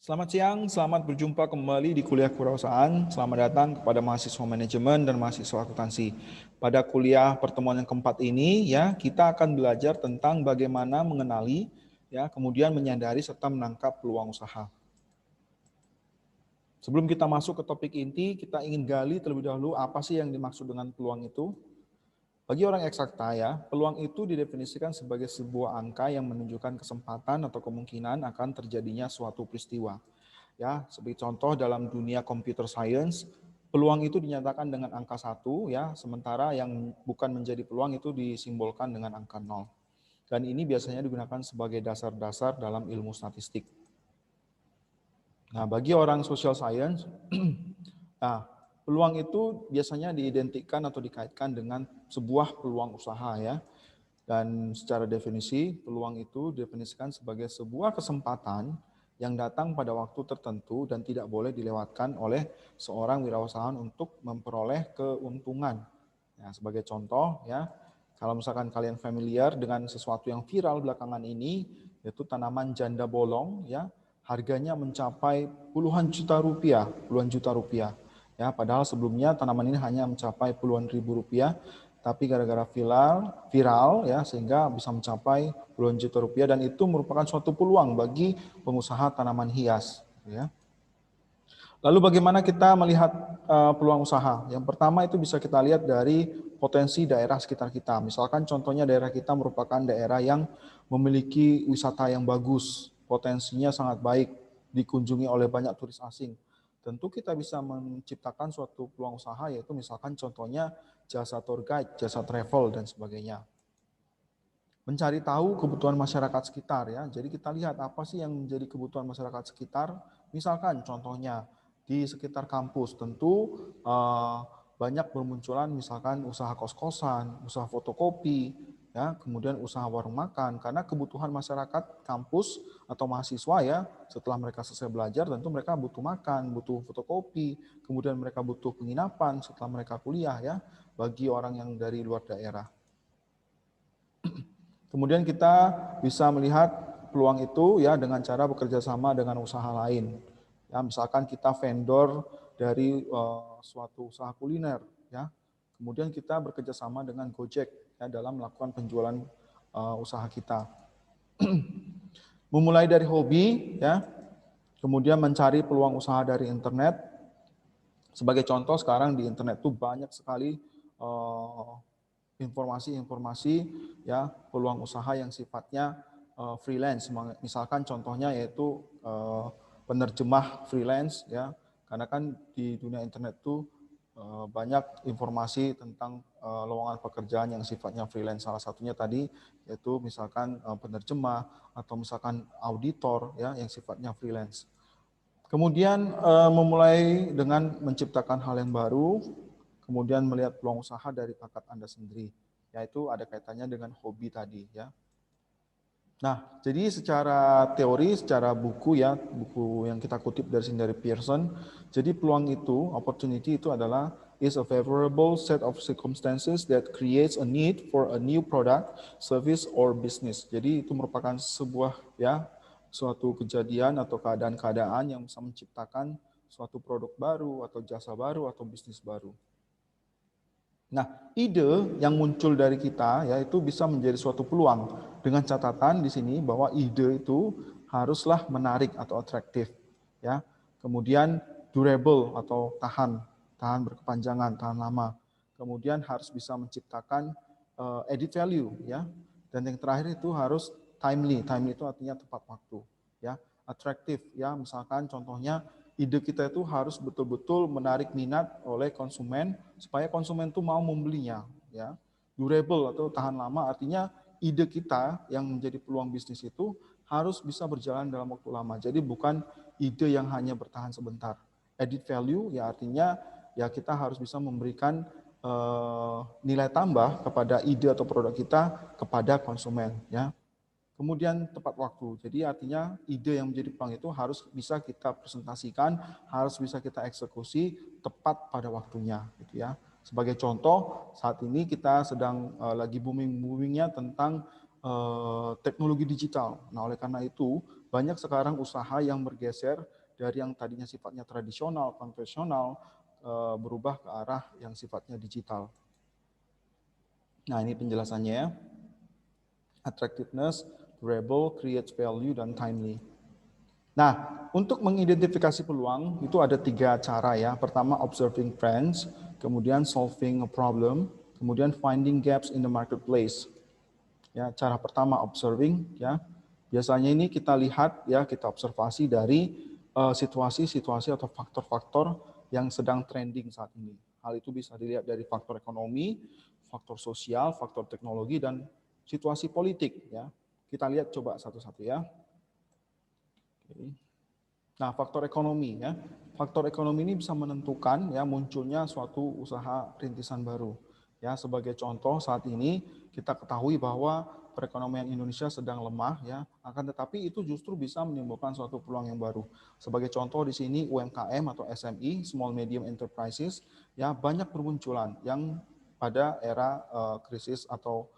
Selamat siang, selamat berjumpa kembali di kuliah kewirausahaan. Selamat datang kepada mahasiswa manajemen dan mahasiswa akuntansi. Pada kuliah pertemuan yang keempat ini, ya, kita akan belajar tentang bagaimana mengenali, ya, kemudian menyadari serta menangkap peluang usaha. Sebelum kita masuk ke topik inti, kita ingin gali terlebih dahulu apa sih yang dimaksud dengan peluang itu. Bagi orang eksakta, ya, peluang itu didefinisikan sebagai sebuah angka yang menunjukkan kesempatan atau kemungkinan akan terjadinya suatu peristiwa. Ya, sebagai contoh dalam dunia computer science, peluang itu dinyatakan dengan angka 1, ya, sementara yang bukan menjadi peluang itu disimbolkan dengan angka 0. Dan ini biasanya digunakan sebagai dasar-dasar dalam ilmu statistik. Nah, bagi orang social science, nah, peluang itu biasanya diidentikan atau dikaitkan dengan sebuah peluang usaha, ya. Dan secara definisi, peluang itu didefinisikan sebagai sebuah kesempatan yang datang pada waktu tertentu dan tidak boleh dilewatkan oleh seorang wirausahawan untuk memperoleh keuntungan. Ya, sebagai contoh, ya, kalau misalkan kalian familiar dengan sesuatu yang viral belakangan ini, yaitu tanaman janda bolong, ya, harganya mencapai puluhan juta rupiah. Ya, padahal sebelumnya tanaman ini hanya mencapai puluhan ribu rupiah, tapi gara-gara viral, ya, sehingga bisa mencapai puluhan juta rupiah, dan itu merupakan suatu peluang bagi pengusaha tanaman hias, ya. Lalu bagaimana kita melihat peluang usaha? Yang pertama itu bisa kita lihat dari potensi daerah sekitar kita. Misalkan contohnya daerah kita merupakan daerah yang memiliki wisata yang bagus, potensinya sangat baik, dikunjungi oleh banyak turis asing. Tentu kita bisa menciptakan suatu peluang usaha, yaitu misalkan contohnya jasa tour guide, jasa travel, dan sebagainya. Mencari tahu kebutuhan masyarakat sekitar, ya. Jadi kita lihat apa sih yang menjadi kebutuhan masyarakat sekitar. Misalkan contohnya di sekitar kampus tentu banyak bermunculan misalkan usaha kos-kosan, usaha fotokopi, ya, kemudian usaha warung makan, karena kebutuhan masyarakat kampus atau mahasiswa, ya, setelah mereka selesai belajar tentu mereka butuh makan, butuh fotokopi, kemudian mereka butuh penginapan setelah mereka kuliah, ya, bagi orang yang dari luar daerah. Kemudian kita bisa melihat peluang itu, ya, dengan cara bekerja sama dengan usaha lain. Ya, misalkan kita vendor dari suatu usaha kuliner, ya. Kemudian kita bekerja sama dengan Gojek, ya, dalam melakukan penjualan usaha kita. Memulai dari hobi, ya, kemudian mencari peluang usaha dari internet. Sebagai contoh, sekarang di internet itu banyak sekali informasi-informasi, ya, peluang usaha yang sifatnya freelance. Misalkan contohnya yaitu penerjemah freelance, ya, karena kan di dunia internet itu banyak informasi tentang lowongan pekerjaan yang sifatnya freelance. Salah satunya tadi yaitu misalkan penerjemah atau misalkan auditor, ya, yang sifatnya freelance. Kemudian memulai dengan menciptakan hal yang baru, kemudian melihat peluang usaha dari bakat Anda sendiri, yaitu ada kaitannya dengan hobi tadi, ya. Nah, jadi secara teori, secara buku, ya, buku yang kita kutip dari sini dari Pearson, jadi peluang itu, opportunity itu adalah is a favorable set of circumstances that creates a need for a new product, service, or business. Jadi itu merupakan sebuah, ya, suatu kejadian atau keadaan-keadaan yang bisa menciptakan suatu produk baru atau jasa baru atau bisnis baru. Nah, ide yang muncul dari kita, ya, itu bisa menjadi suatu peluang dengan catatan di sini bahwa ide itu haruslah menarik atau atraktif, ya. Kemudian durable atau tahan berkepanjangan, tahan lama. Kemudian harus bisa menciptakan added value, ya. Dan yang terakhir itu harus timely. Timely itu artinya tepat waktu, ya. Atraktif, ya. Misalkan contohnya ide kita itu harus betul-betul menarik minat oleh konsumen supaya konsumen itu mau membelinya, ya. Durable atau tahan lama artinya ide kita yang menjadi peluang bisnis itu harus bisa berjalan dalam waktu lama. Jadi bukan ide yang hanya bertahan sebentar. Added value, ya, artinya ya kita harus bisa memberikan nilai tambah kepada ide atau produk kita kepada konsumen, ya. Kemudian tepat waktu. Jadi artinya ide yang menjadi peluang itu harus bisa kita presentasikan, harus bisa kita eksekusi tepat pada waktunya, gitu, ya. Sebagai contoh, saat ini kita sedang lagi booming-boomingnya tentang teknologi digital. Nah, oleh karena itu banyak sekarang usaha yang bergeser dari yang tadinya sifatnya tradisional, konvensional, berubah ke arah yang sifatnya digital. Nah, ini penjelasannya ya. Attractiveness, durable, creates value, dan timely. Nah, untuk mengidentifikasi peluang itu ada 3 cara ya. Pertama, observing trends, kemudian solving a problem, kemudian finding gaps in the marketplace. Ya, cara pertama observing ya. Biasanya ini kita lihat ya, kita observasi dari situasi-situasi atau faktor-faktor yang sedang trending saat ini. Hal itu bisa dilihat dari faktor ekonomi, faktor sosial, faktor teknologi, dan situasi politik ya. Kita lihat coba satu-satu ya. Nah, faktor ekonomi ya. Faktor ekonomi ini bisa menentukan ya munculnya suatu usaha rintisan baru. Ya, sebagai contoh saat ini kita ketahui bahwa perekonomian Indonesia sedang lemah ya, akan tetapi itu justru bisa menimbulkan suatu peluang yang baru. Sebagai contoh di sini UMKM atau SME, Small Medium Enterprises ya banyak bermunculan yang pada era krisis atau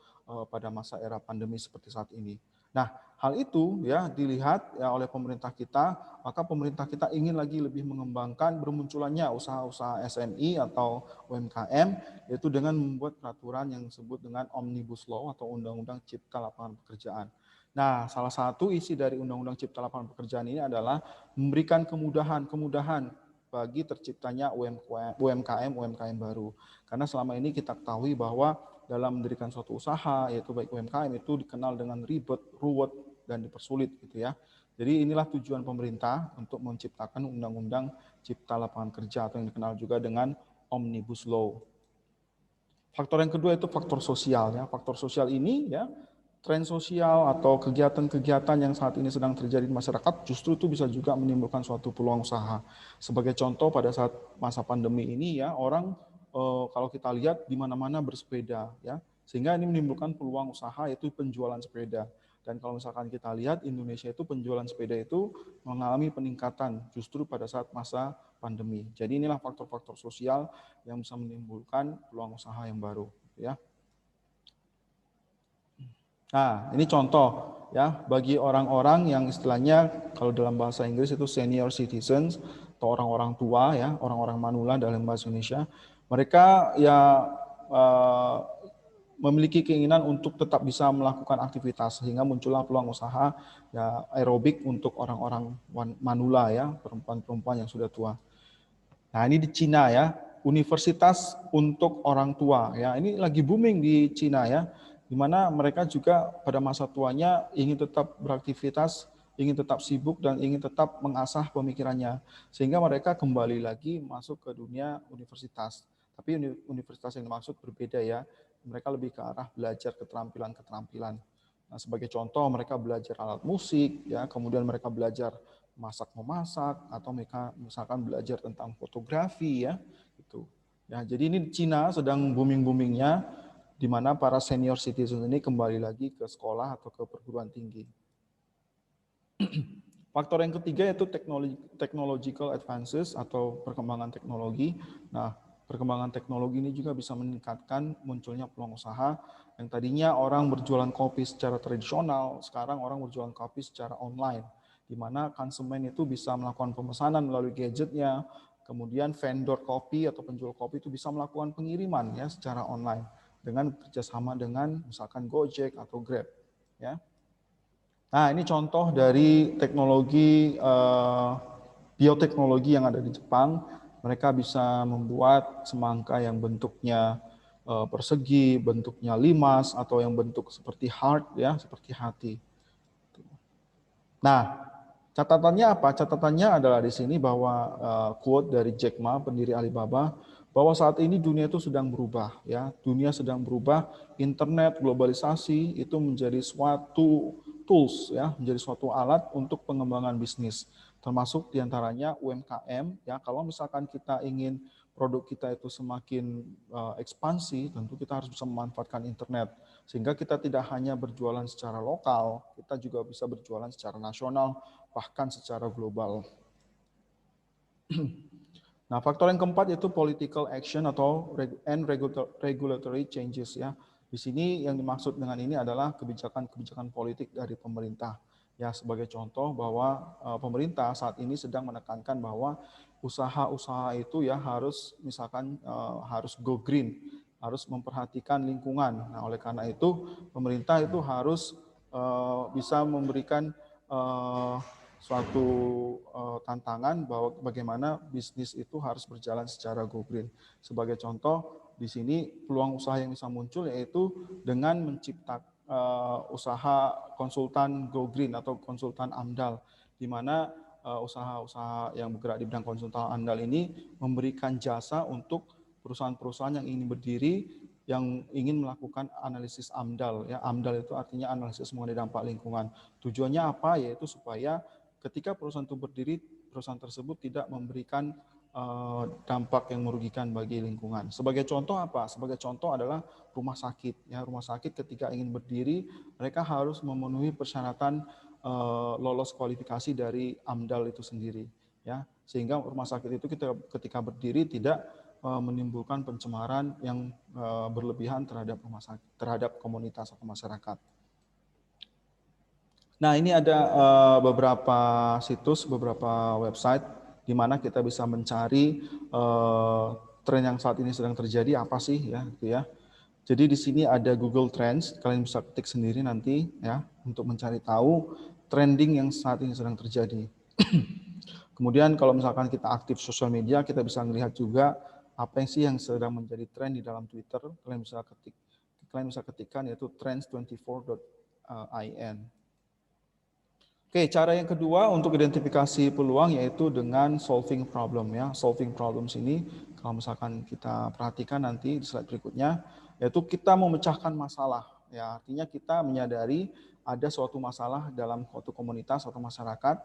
pada masa era pandemi seperti saat ini. Nah, hal itu ya dilihat ya oleh pemerintah kita, maka pemerintah kita ingin lagi lebih mengembangkan bermunculannya usaha-usaha SME atau UMKM, yaitu dengan membuat peraturan yang disebut dengan Omnibus Law atau Undang-Undang Cipta Lapangan Pekerjaan. Nah, salah satu isi dari Undang-Undang Cipta Lapangan Pekerjaan ini adalah memberikan kemudahan bagi terciptanya UMKM baru. Karena selama ini kita ketahui bahwa dalam mendirikan suatu usaha, yaitu baik UMKM itu dikenal dengan ribet, ruwet, dan dipersulit gitu ya. Jadi inilah tujuan pemerintah untuk menciptakan Undang-Undang Cipta Lapangan Kerja atau yang dikenal juga dengan Omnibus Law. Faktor yang kedua itu faktor sosial ya. Faktor sosial ini ya, tren sosial atau kegiatan-kegiatan yang saat ini sedang terjadi di masyarakat justru itu bisa juga menimbulkan suatu peluang usaha. Sebagai contoh pada saat masa pandemi ini ya, orang kalau kita lihat di mana-mana bersepeda ya, sehingga ini menimbulkan peluang usaha yaitu penjualan sepeda. Dan kalau misalkan kita lihat Indonesia itu penjualan sepeda itu mengalami peningkatan justru pada saat masa pandemi. Jadi inilah faktor-faktor sosial yang bisa menimbulkan peluang usaha yang baru ya. Nah, ini contoh ya bagi orang-orang yang istilahnya kalau dalam bahasa Inggris itu senior citizens atau orang-orang tua ya, orang-orang manula dalam bahasa Indonesia. Mereka ya memiliki keinginan untuk tetap bisa melakukan aktivitas sehingga muncullah peluang usaha ya aerobik untuk orang-orang manula ya, perempuan-perempuan yang sudah tua. Nah, ini di Cina ya, universitas untuk orang tua ya. Ini lagi booming di Cina ya, di mana mereka juga pada masa tuanya ingin tetap beraktivitas, ingin tetap sibuk dan ingin tetap mengasah pemikirannya. Sehingga mereka kembali lagi masuk ke dunia universitas. Tapi universitas yang dimaksud berbeda ya. Mereka lebih ke arah belajar keterampilan-keterampilan. Nah, sebagai contoh mereka belajar alat musik ya, kemudian mereka belajar memasak atau mereka misalkan belajar tentang fotografi ya gitu. Ya, jadi ini Cina sedang booming-boomingnya di mana para senior citizen ini kembali lagi ke sekolah atau ke perguruan tinggi. Faktor yang ketiga yaitu technological advances atau perkembangan teknologi. Nah, perkembangan teknologi ini juga bisa meningkatkan munculnya peluang usaha yang tadinya orang berjualan kopi secara tradisional, sekarang orang berjualan kopi secara online, di mana konsumen itu bisa melakukan pemesanan melalui gadgetnya, kemudian vendor kopi atau penjual kopi itu bisa melakukan pengiriman ya secara online dengan kerjasama dengan misalkan Gojek atau Grab ya. Nah, ini contoh dari teknologi bioteknologi yang ada di Jepang. Mereka bisa membuat semangka yang bentuknya persegi, bentuknya limas, atau yang bentuk seperti heart, ya, seperti hati. Nah, catatannya apa? Catatannya adalah di sini bahwa quote dari Jack Ma, pendiri Alibaba, bahwa saat ini dunia itu sedang berubah, ya. Dunia sedang berubah, internet, globalisasi itu menjadi suatu tools, ya, menjadi suatu alat untuk pengembangan bisnis, termasuk diantaranya UMKM, ya. Kalau misalkan kita ingin produk kita itu semakin ekspansi, tentu kita harus bisa memanfaatkan internet. Sehingga kita tidak hanya berjualan secara lokal, kita juga bisa berjualan secara nasional, bahkan secara global. Nah, faktor yang keempat yaitu political action atau regulatory changes ya. Di sini yang dimaksud dengan ini adalah kebijakan-kebijakan politik dari pemerintah. Ya, sebagai contoh bahwa pemerintah saat ini sedang menekankan bahwa usaha-usaha itu ya harus misalkan harus go green, harus memperhatikan lingkungan. Nah, oleh karena itu pemerintah itu harus bisa memberikan suatu tantangan bahwa bagaimana bisnis itu harus berjalan secara go green. Sebagai contoh, di sini peluang usaha yang bisa muncul yaitu dengan menciptakan usaha konsultan Go Green atau konsultan AMDAL, di mana usaha-usaha yang bergerak di bidang konsultan AMDAL ini memberikan jasa untuk perusahaan-perusahaan yang ingin berdiri, yang ingin melakukan analisis AMDAL. Ya, AMDAL itu artinya analisis mengenai dampak lingkungan. Tujuannya apa? Yaitu supaya ketika perusahaan itu berdiri, perusahaan tersebut tidak memberikan dampak yang merugikan bagi lingkungan. Sebagai contoh apa? Sebagai contoh adalah rumah sakit. Ya, rumah sakit ketika ingin berdiri, mereka harus memenuhi persyaratan lolos kualifikasi dari AMDAL itu sendiri. Ya, sehingga rumah sakit itu ketika berdiri tidak menimbulkan pencemaran yang berlebihan terhadap rumah sakit, terhadap komunitas atau masyarakat. Nah, ini ada beberapa situs, beberapa website di mana kita bisa mencari tren yang saat ini sedang terjadi apa sih ya, gitu ya. Jadi di sini ada Google Trends, kalian bisa ketik sendiri nanti ya untuk mencari tahu trending yang saat ini sedang terjadi. Kemudian kalau misalkan kita aktif sosial media, kita bisa melihat juga apa yang sih yang sedang menjadi tren di dalam Twitter. Kalian bisa ketikkan yaitu trends24.in. Oke, cara yang kedua untuk identifikasi peluang yaitu dengan solving problem ya. Solving problems ini kalau misalkan kita perhatikan nanti di slide berikutnya, yaitu kita memecahkan masalah. Ya, artinya kita menyadari ada suatu masalah dalam suatu komunitas atau masyarakat,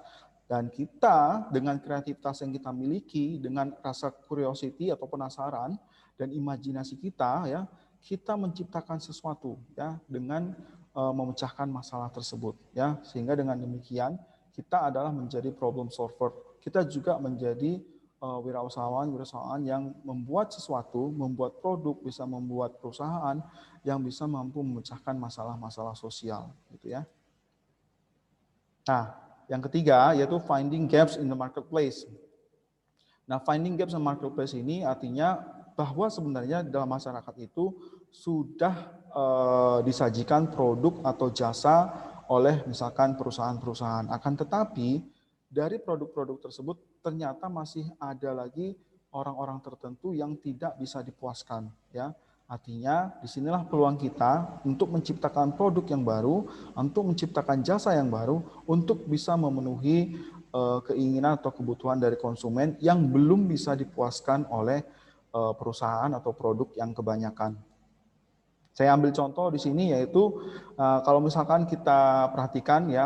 dan kita dengan kreativitas yang kita miliki, dengan rasa curiosity atau penasaran dan imajinasi kita ya, kita menciptakan sesuatu ya dengan memecahkan masalah tersebut ya, sehingga dengan demikian kita adalah menjadi problem solver. Kita juga menjadi wirausahawan yang membuat sesuatu, membuat produk, bisa membuat perusahaan yang bisa mampu memecahkan masalah-masalah sosial gitu ya. Nah, yang ketiga yaitu finding gaps in the marketplace. Nah, finding gaps in the marketplace ini artinya bahwa sebenarnya dalam masyarakat itu sudah disajikan produk atau jasa oleh misalkan perusahaan-perusahaan. Akan tetapi dari produk-produk tersebut ternyata masih ada lagi orang-orang tertentu yang tidak bisa dipuaskan. Ya, artinya disinilah peluang kita untuk menciptakan produk yang baru, untuk menciptakan jasa yang baru, untuk bisa memenuhi keinginan atau kebutuhan dari konsumen yang belum bisa dipuaskan oleh perusahaan atau produk yang kebanyakan. Saya ambil contoh di sini yaitu kalau misalkan kita perhatikan ya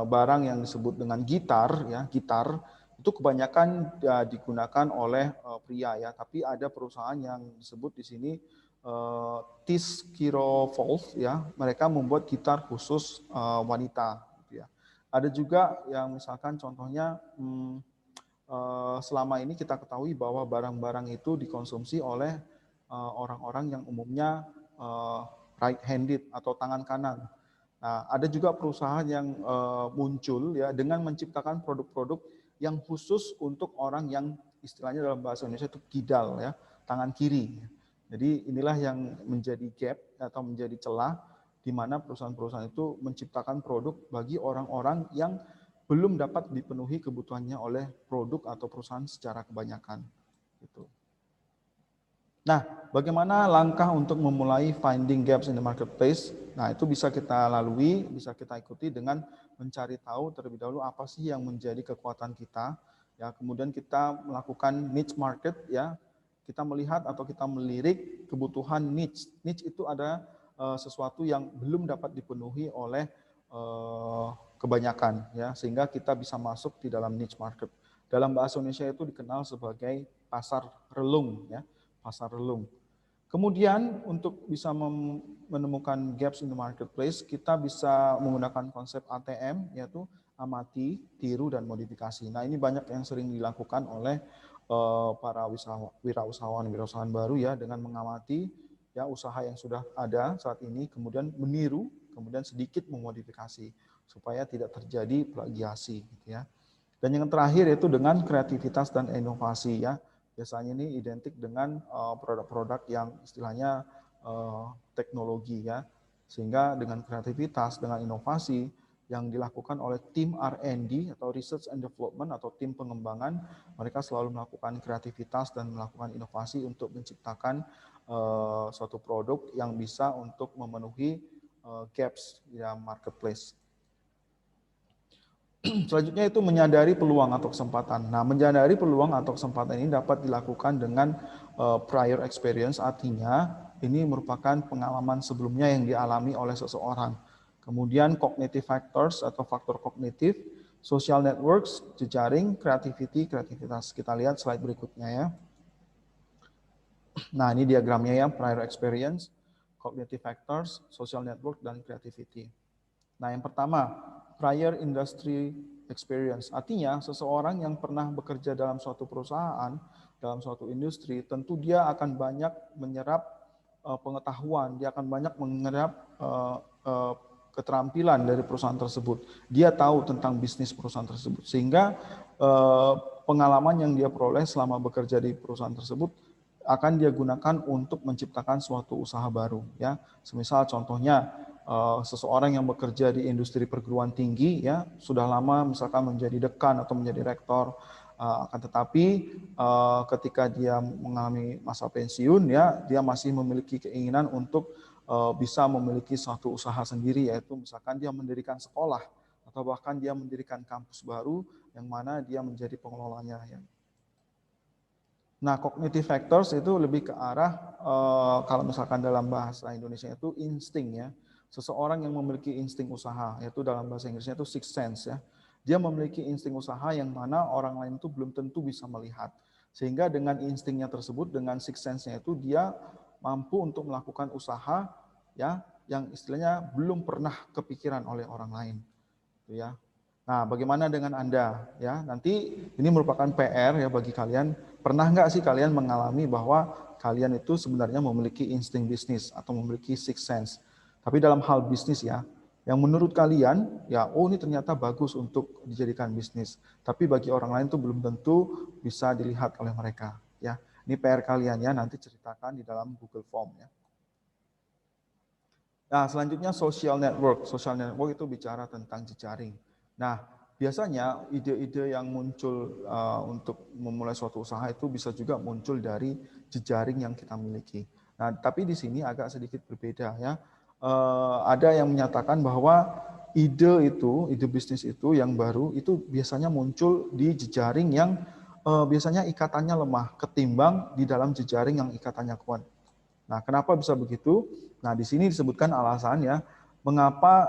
barang yang disebut dengan gitar ya, gitar itu kebanyakan digunakan oleh pria ya, tapi ada perusahaan yang disebut di sini Tis Kirovolv ya, mereka membuat gitar khusus wanita gitu ya. Ada juga yang misalkan contohnya selama ini kita ketahui bahwa barang-barang itu dikonsumsi oleh orang-orang yang umumnya right-handed atau tangan kanan. Nah, ada juga perusahaan yang muncul ya dengan menciptakan produk-produk yang khusus untuk orang yang istilahnya dalam bahasa Indonesia itu kidal ya, tangan kiri. Jadi inilah yang menjadi gap atau menjadi celah di mana perusahaan-perusahaan itu menciptakan produk bagi orang-orang yang belum dapat dipenuhi kebutuhannya oleh produk atau perusahaan secara kebanyakan. Gitu. Nah, bagaimana langkah untuk memulai finding gaps in the marketplace? Nah, itu bisa kita lalui, bisa kita ikuti dengan mencari tahu terlebih dahulu apa sih yang menjadi kekuatan kita. Ya, kemudian kita melakukan niche market ya. Kita melihat atau kita melirik kebutuhan niche. Niche itu ada sesuatu yang belum dapat dipenuhi oleh kebanyakan ya, sehingga kita bisa masuk di dalam niche market. Dalam bahasa Indonesia itu dikenal sebagai pasar relung ya. Pasar relung. Kemudian untuk bisa menemukan gaps in the marketplace, kita bisa menggunakan konsep ATM, yaitu amati, tiru, dan modifikasi. Nah, ini banyak yang sering dilakukan oleh para wirausahawan baru ya, dengan mengamati ya usaha yang sudah ada saat ini, kemudian meniru, kemudian sedikit memodifikasi. supaya tidak terjadi plagiasi gitu ya. Dan yang terakhir yaitu dengan kreativitas dan inovasi ya. Biasanya ini identik dengan produk-produk yang istilahnya teknologi ya. Sehingga dengan kreativitas, dengan inovasi yang dilakukan oleh tim R&D atau Research and Development atau tim pengembangan, mereka selalu melakukan kreativitas dan melakukan inovasi untuk menciptakan suatu produk yang bisa untuk memenuhi gaps di marketplace. Selanjutnya itu menyadari peluang atau kesempatan. Nah, menyadari peluang atau kesempatan ini dapat dilakukan dengan prior experience, artinya ini merupakan pengalaman sebelumnya yang dialami oleh seseorang. Kemudian cognitive factors atau faktor kognitif, social networks, jejaring, creativity, kreativitas. Kita lihat slide berikutnya ya. Nah, ini diagramnya ya, prior experience, cognitive factors, social network, dan creativity. Nah, yang pertama, prior industry experience. Artinya, seseorang yang pernah bekerja dalam suatu perusahaan, dalam suatu industri, tentu dia akan banyak menyerap pengetahuan, dia akan banyak menyerap keterampilan dari perusahaan tersebut. Dia tahu tentang bisnis perusahaan tersebut. Sehingga pengalaman yang dia peroleh selama bekerja di perusahaan tersebut akan dia gunakan untuk menciptakan suatu usaha baru. Ya, semisal contohnya, seseorang yang bekerja di industri perguruan tinggi ya sudah lama misalkan menjadi dekan atau menjadi rektor, akan tetapi ketika dia mengalami masa pensiun ya dia masih memiliki keinginan untuk bisa memiliki suatu usaha sendiri, yaitu misalkan dia mendirikan sekolah atau bahkan dia mendirikan kampus baru yang mana dia menjadi pengelolanya ya. Nah, cognitive factors itu lebih ke arah kalau misalkan dalam bahasa Indonesia itu insting ya. Seseorang yang memiliki insting usaha, yaitu dalam bahasa Inggrisnya itu sixth sense ya. Dia memiliki insting usaha yang mana orang lain itu belum tentu bisa melihat. Sehingga dengan instingnya tersebut, dengan sixth sense-nya itu dia mampu untuk melakukan usaha ya yang istilahnya belum pernah kepikiran oleh orang lain. Gitu ya. Nah, bagaimana dengan Anda? Ya, nanti ini merupakan PR ya bagi kalian. Pernah nggak sih kalian mengalami bahwa kalian itu sebenarnya memiliki insting bisnis atau memiliki sixth sense? Tapi dalam hal bisnis ya, yang menurut kalian ya, oh ini ternyata bagus untuk dijadikan bisnis. Tapi bagi orang lain itu belum tentu bisa dilihat oleh mereka. Ya, ini PR kalian ya. Nanti ceritakan di dalam Google Form ya. Nah, selanjutnya social network. Social network itu bicara tentang jejaring. Nah, biasanya ide-ide yang muncul untuk memulai suatu usaha itu bisa juga muncul dari jejaring yang kita miliki. Nah, tapi di sini agak sedikit berbeda ya. Ada yang menyatakan bahwa ide bisnis itu yang baru itu biasanya muncul di jejaring yang biasanya ikatannya lemah ketimbang di dalam jejaring yang ikatannya kuat. Nah, kenapa bisa begitu? Nah, di sini disebutkan alasannya mengapa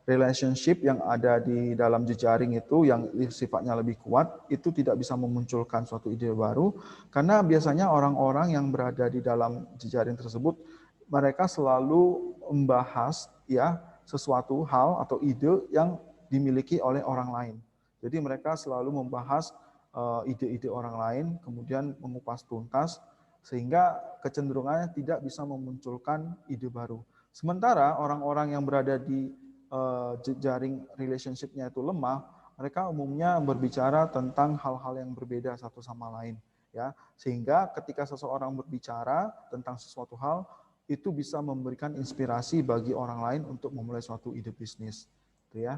relationship yang ada di dalam jejaring itu yang sifatnya lebih kuat itu tidak bisa memunculkan suatu ide baru, karena biasanya orang-orang yang berada di dalam jejaring tersebut mereka selalu membahas ya sesuatu hal atau ide yang dimiliki oleh orang lain. Jadi mereka selalu membahas ide-ide orang lain, kemudian mengupas tuntas sehingga kecenderungannya tidak bisa memunculkan ide baru. Sementara orang-orang yang berada di jejaring relationship-nya itu lemah, mereka umumnya berbicara tentang hal-hal yang berbeda satu sama lain, ya. Sehingga ketika seseorang berbicara tentang sesuatu hal, itu bisa memberikan inspirasi bagi orang lain untuk memulai suatu ide bisnis, gitu ya.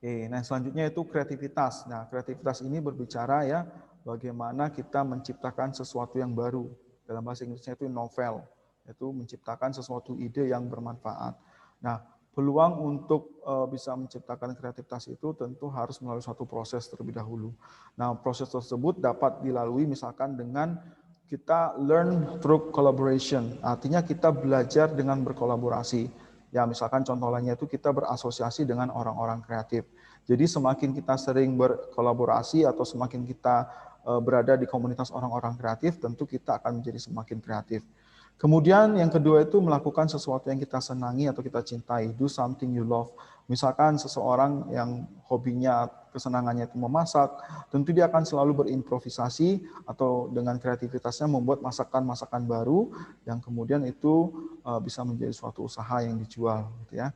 Oke, nah selanjutnya itu kreativitas. Nah, kreativitas ini berbicara ya bagaimana kita menciptakan sesuatu yang baru. Dalam bahasa Inggrisnya itu novel, yaitu menciptakan sesuatu ide yang bermanfaat. Nah, peluang untuk bisa menciptakan kreativitas itu tentu harus melalui suatu proses terlebih dahulu. Nah, proses tersebut dapat dilalui misalkan dengan kita learn through collaboration. Artinya kita belajar dengan berkolaborasi. Ya, misalkan contoh lainnya itu kita berasosiasi dengan orang-orang kreatif. Jadi semakin kita sering berkolaborasi atau semakin kita berada di komunitas orang-orang kreatif, tentu kita akan menjadi semakin kreatif. Kemudian yang kedua itu melakukan sesuatu yang kita senangi atau kita cintai, do something you love. Misalkan seseorang yang hobinya, kesenangannya itu memasak, tentu dia akan selalu berimprovisasi atau dengan kreativitasnya membuat masakan-masakan baru yang kemudian itu bisa menjadi suatu usaha yang dijual, gitu ya.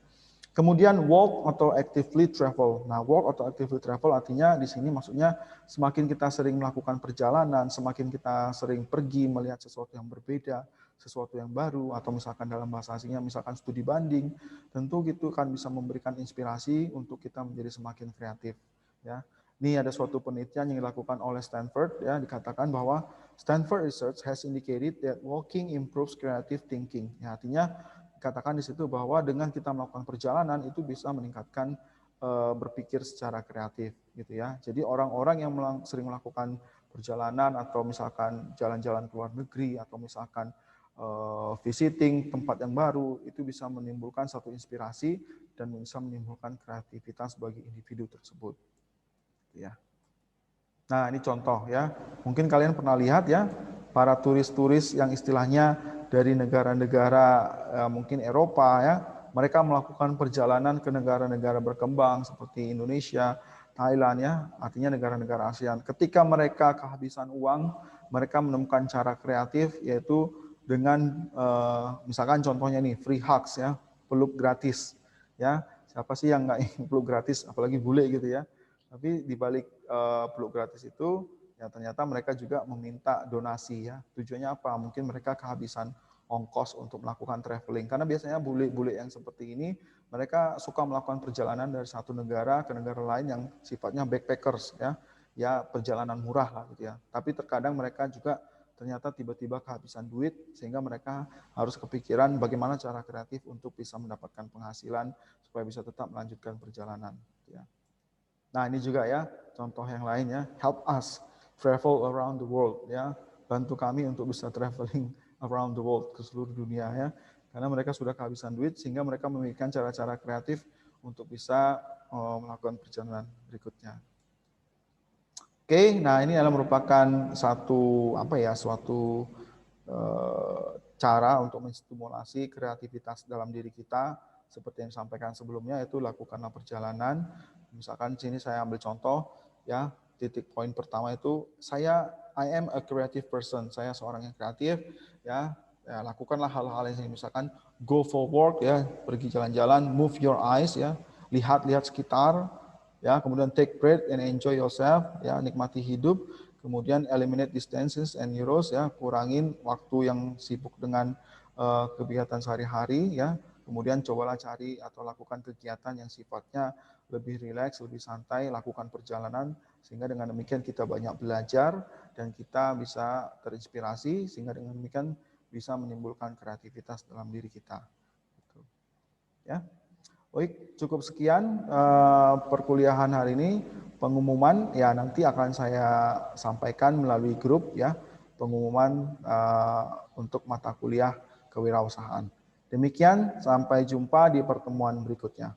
Kemudian walk atau actively travel. Nah, walk atau actively travel artinya di sini maksudnya semakin kita sering melakukan perjalanan, semakin kita sering pergi melihat sesuatu yang berbeda, sesuatu yang baru, atau misalkan dalam bahasa asingnya misalkan studi banding, tentu itu kan bisa memberikan inspirasi untuk kita menjadi semakin kreatif. Ya, ini ada suatu penelitian yang dilakukan oleh Stanford, ya, dikatakan bahwa Stanford research has indicated that walking improves creative thinking. Ya, artinya dikatakan di situ bahwa dengan kita melakukan perjalanan itu bisa meningkatkan berpikir secara kreatif, gitu ya. Jadi orang-orang yang sering melakukan perjalanan atau misalkan jalan-jalan ke luar negeri atau misalkan visiting tempat yang baru itu bisa menimbulkan satu inspirasi dan bisa menimbulkan kreativitas bagi individu tersebut. Ya. Nah, ini contoh ya. Mungkin kalian pernah lihat ya, para turis-turis yang istilahnya dari negara-negara mungkin Eropa ya, mereka melakukan perjalanan ke negara-negara berkembang seperti Indonesia, Thailand ya, artinya negara-negara ASEAN. Ketika mereka kehabisan uang, mereka menemukan cara kreatif yaitu dengan misalkan contohnya nih free hugs ya, peluk gratis ya. Siapa sih yang nggak ingin peluk gratis, apalagi bule gitu ya. Tapi di balik peluk gratis itu ya ternyata mereka juga meminta donasi ya. Tujuannya apa? Mungkin mereka kehabisan ongkos untuk melakukan traveling. Karena biasanya bule-bule yang seperti ini mereka suka melakukan perjalanan dari satu negara ke negara lain yang sifatnya backpackers ya. Ya perjalanan murah lah gitu ya. Tapi terkadang mereka juga ternyata tiba-tiba kehabisan duit sehingga mereka harus kepikiran bagaimana cara kreatif untuk bisa mendapatkan penghasilan supaya bisa tetap melanjutkan perjalanan ya. Nah, ini juga ya contoh yang lain ya, help us travel around the world ya. Bantu kami untuk bisa traveling around the world ke seluruh dunia ya. Karena mereka sudah kehabisan duit sehingga mereka memikirkan cara-cara kreatif untuk bisa melakukan perjalanan berikutnya. Oke, nah ini adalah merupakan suatu cara untuk menstimulasi kreativitas dalam diri kita seperti yang disampaikan sebelumnya, yaitu lakukanlah perjalanan. Misalkan sini saya ambil contoh ya, titik poin pertama itu I am a creative person, saya seorang yang kreatif ya, lakukanlah hal-hal yang misalkan go for walk ya, pergi jalan-jalan, move your eyes ya, lihat-lihat sekitar ya, kemudian take breath and enjoy yourself ya, nikmati hidup, kemudian eliminate distances and euros ya, kurangin waktu yang sibuk dengan kegiatan sehari-hari ya, kemudian cobalah cari atau lakukan kegiatan yang sifatnya lebih rileks, lebih santai, lakukan perjalanan sehingga dengan demikian kita banyak belajar dan kita bisa terinspirasi sehingga dengan demikian bisa menimbulkan kreativitas dalam diri kita. Gitu. Ya. Baik, cukup sekian perkuliahan hari ini. Pengumuman ya nanti akan saya sampaikan melalui grup ya, pengumuman untuk mata kuliah kewirausahaan. Demikian, sampai jumpa di pertemuan berikutnya.